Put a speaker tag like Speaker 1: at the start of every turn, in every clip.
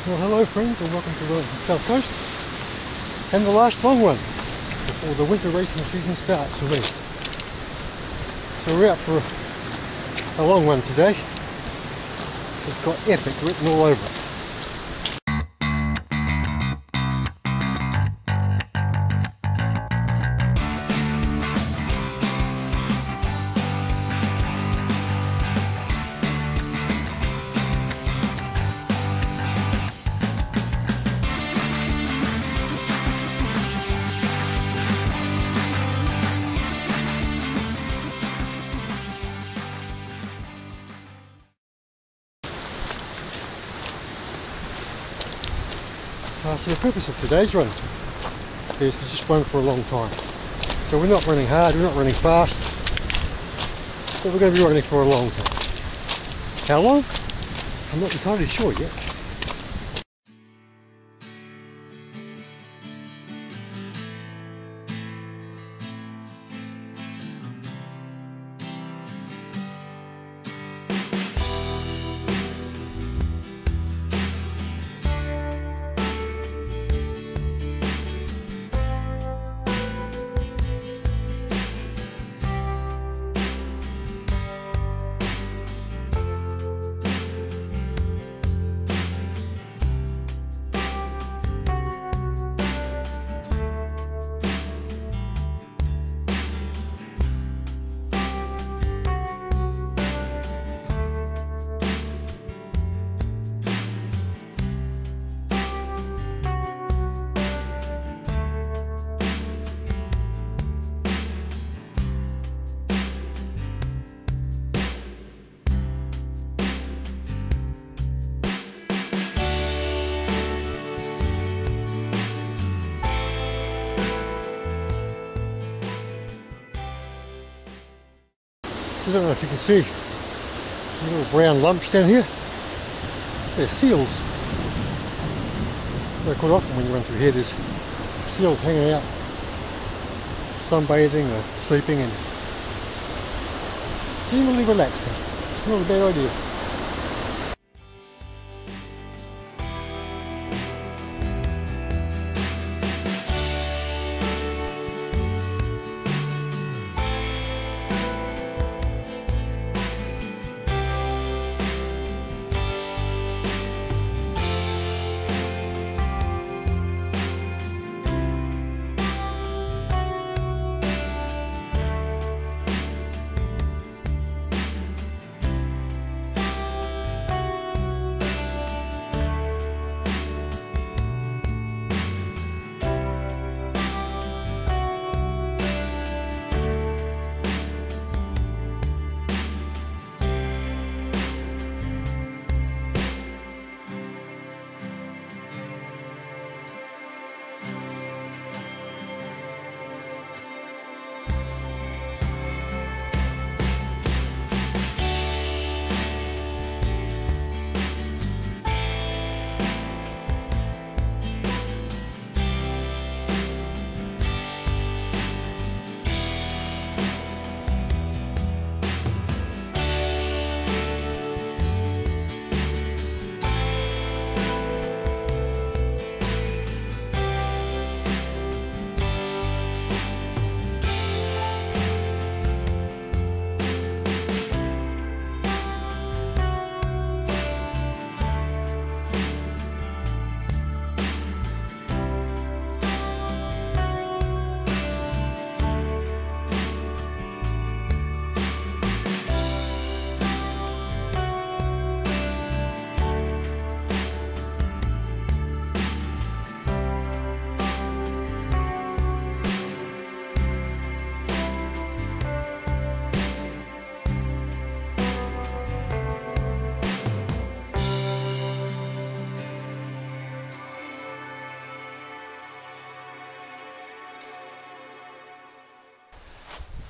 Speaker 1: Well, hello friends, and welcome to Wellington South Coast and the last long run before the winter racing season starts for me. So we're out for a long run today. It's got epic written all over it. So the purpose of today's run is to just run for a long time. So we're not running hard, we're not running fast, but we're going to be running for a long time. How long? I'm not entirely sure yet. I don't know if you can see little brown lumps down here. They're seals. So quite often when you run through here there's seals hanging out, sunbathing or sleeping and generally relaxing. It's not a bad idea.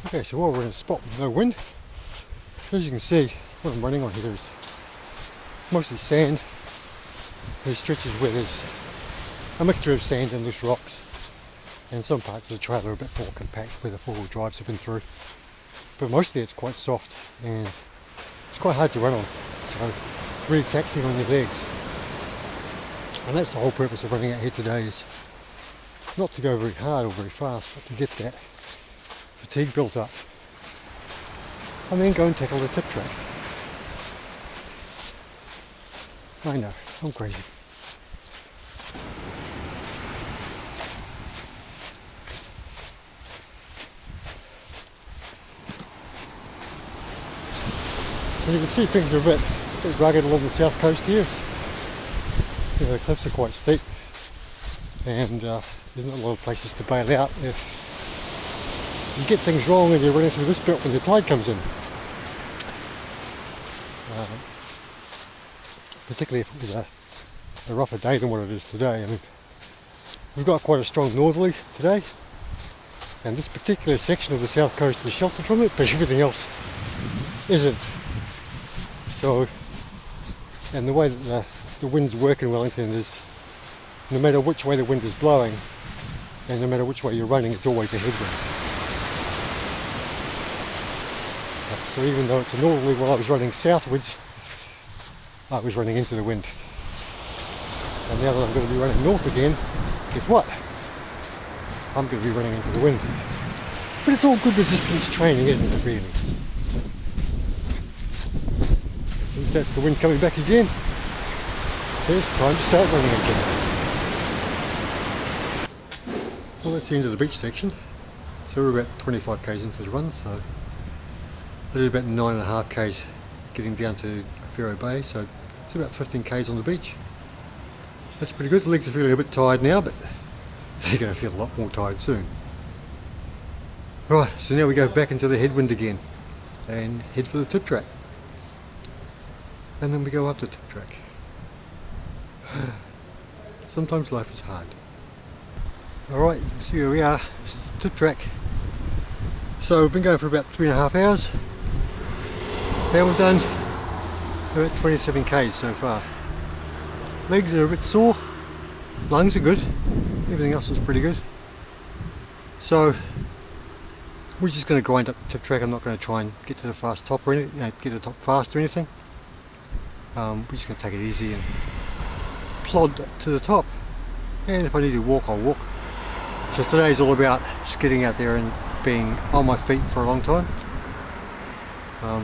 Speaker 1: Okay, so while we're in a spot with no wind, as you can see, what I'm running on here is mostly sand. There's stretches where there's a mixture of sand and loose rocks, and some parts of the trail are a bit more compact where the four-wheel drives have been through. But mostly it's quite soft and it's quite hard to run on, so really taxing on your legs. And that's the whole purpose of running out here today, is not to go very hard or very fast, but to get that fatigue built up and then go and tackle the tip track. I know, I'm crazy. And you can see things are a bit rugged along the south coast here. You know, the cliffs are quite steep, and there's not a lot of places to bail out if you get things wrong and you're running through this belt when the tide comes in. Particularly if it was a rougher day than what it is today. I mean, we've got quite a strong northerly today, and this particular section of the south coast is sheltered from it, but everything else isn't. So, and the way that the winds work in Wellington is, no matter which way the wind is blowing and no matter which way you're running, it's always a headwind. So even though it's a northerly, while I was running southwards, I was running into the wind. And now that I'm going to be running north again, guess what? I'm going to be running into the wind. But it's all good resistance training, isn't it, really? Since that's the wind coming back again, it's time to start running again. Well, that's the end of the beach section. So we're about 25 k's into the run, so I did about 9.5 k's getting down to Faro Bay, so it's about 15 k's on the beach. That's pretty good. The legs are feeling a bit tired now, but they're going to feel a lot more tired soon. Right, so now we go back into the headwind again and head for the tip track. And then we go up the tip track. Sometimes life is hard. Alright, you can see where we are. This is the tip track. So we've been going for about 3.5 hours. And we've done about 27 k's so far. Legs are a bit sore. Lungs are good. Everything else is pretty good. So we're just going to grind up the tip track. I'm not going to try and get to the fast top or anything, get to the top fast or anything. We're just going to take it easy and plod to the top, and if I need to walk, I'll walk. So today's all about just getting out there and being on my feet for a long time.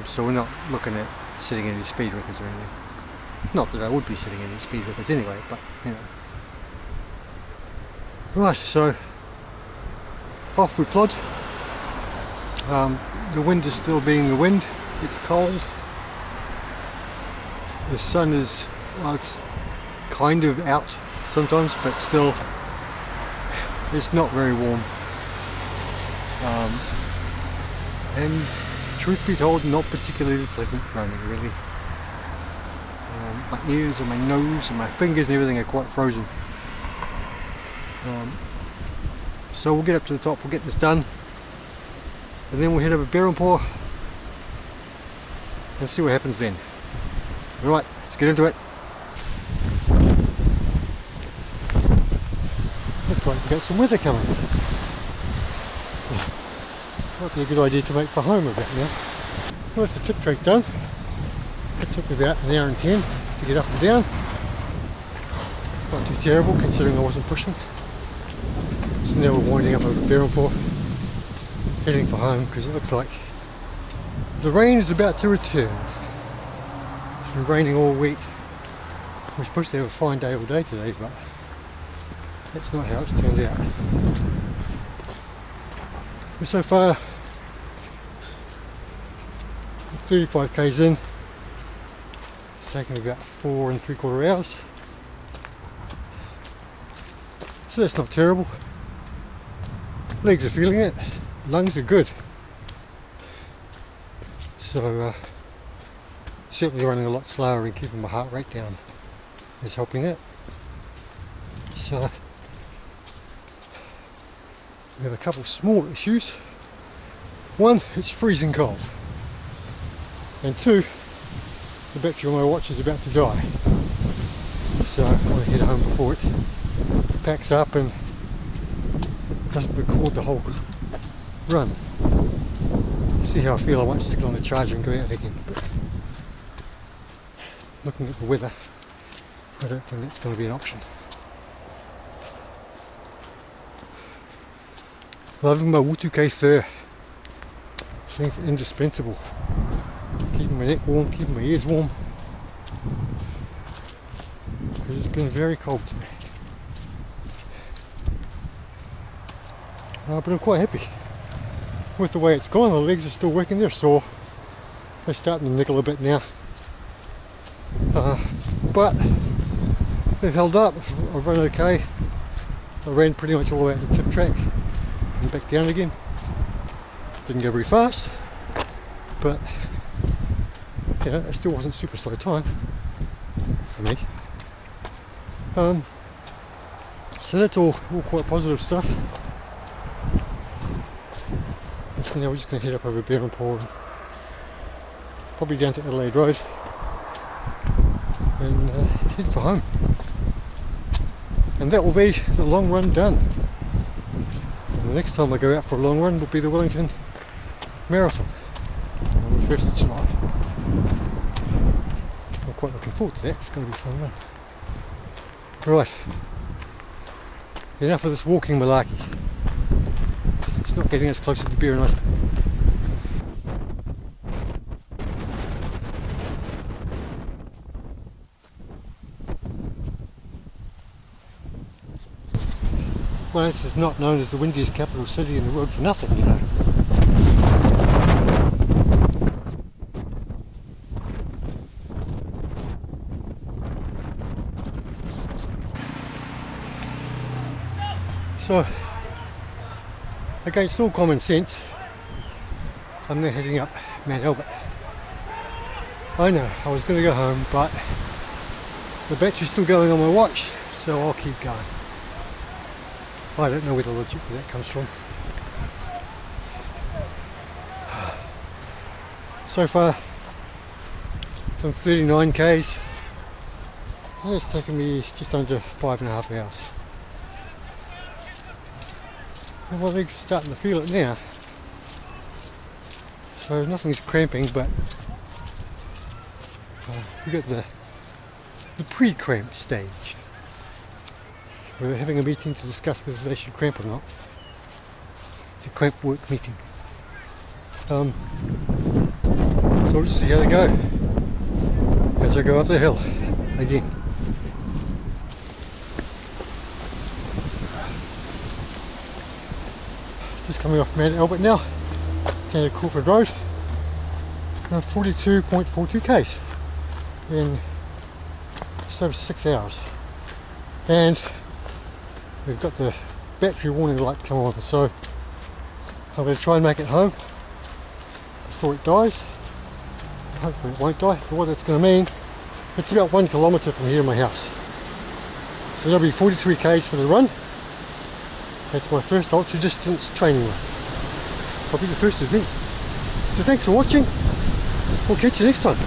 Speaker 1: So we're not looking at setting any speed records or anything. Not that I would be setting any speed records anyway, but you know. Right, so off we plod. The wind is still being the wind. It's cold. The sun is, well, it's kind of out sometimes, but still it's not very warm. And truth be told, not particularly pleasant running, really. My ears and my nose and my fingers and everything are quite frozen. So we'll get up to the top, we'll get this done, and then we'll head over Berempore and see what happens then. Right, let's get into it. Looks like we've got some weather coming. Might be a good idea to make for home a bit now. Well, that's the tip track done. It took me about 1 hour and 10 to get up and down. Not too terrible considering I wasn't pushing. So now we're winding up over Berempore, heading for home because it looks like the rain is about to return. It's been raining all week. We're supposed to have a fine day all day today, but that's not how it's turned out. We're so far 35 k's in. It's taken about 4 3/4 hours. So that's not terrible. Legs are feeling it. Lungs are good. So certainly running a lot slower and keeping my heart rate down is helping it. So we have a couple of small issues. One, it's freezing cold. And two, the battery on my watch is about to die. So I want to head home before it packs up and doesn't record the whole run. See how I feel. I won't stick it on the charger and go out again. But looking at the weather, I don't think that's going to be an option. Loving my Wutu case there. I think it's indispensable. Keeping my neck warm, keeping my ears warm. Because it's been very cold today. But I'm quite happy with the way it's gone. The legs are still working, they're sore. They're starting to nickel a bit now. But they've held up. I've run okay. I ran pretty much all the way out the tip track and back down again. Didn't go very fast, but yeah, it still wasn't super slow time for me. So that's all quite positive stuff. So now we're just going to head up over Berrenpore and probably down to Adelaide Road and head for home. And that will be the long run done. And the next time I go out for a long run will be the Wellington Marathon on the 1st of July. I'm quite looking forward to that. It's going to be a fun run. Right, enough of this walking malarkey. It's not getting us closer to beer and ice cream. Wellington is not known as the windiest capital city in the world for nothing, you know. So, against all common sense, I'm now heading up Mount Albert. I know, I was going to go home, but the battery's still going on my watch, so I'll keep going. I don't know where the logic of that comes from. So far, some 39 k's, and it's taken me just under 5.5 hours. And my legs are starting to feel it now, so nothing's cramping, but we got the pre-cramp stage. We're having a meeting to discuss whether they should cramp or not. It's a cramp work meeting. So we'll just see how they go as I go up the hill again. Just coming off Mount Albert now, down to Crawford Road, 42.42 k's in just over 6 hours. And we've got the battery warning light come on, so I'm going to try and make it home before it dies. Hopefully it won't die, but what that's going to mean, it's about 1 kilometre from here to my house. So that'll be 43 k's for the run. That's my first ultra distance training run. I'll be the first of many. So thanks for watching. We'll catch you next time.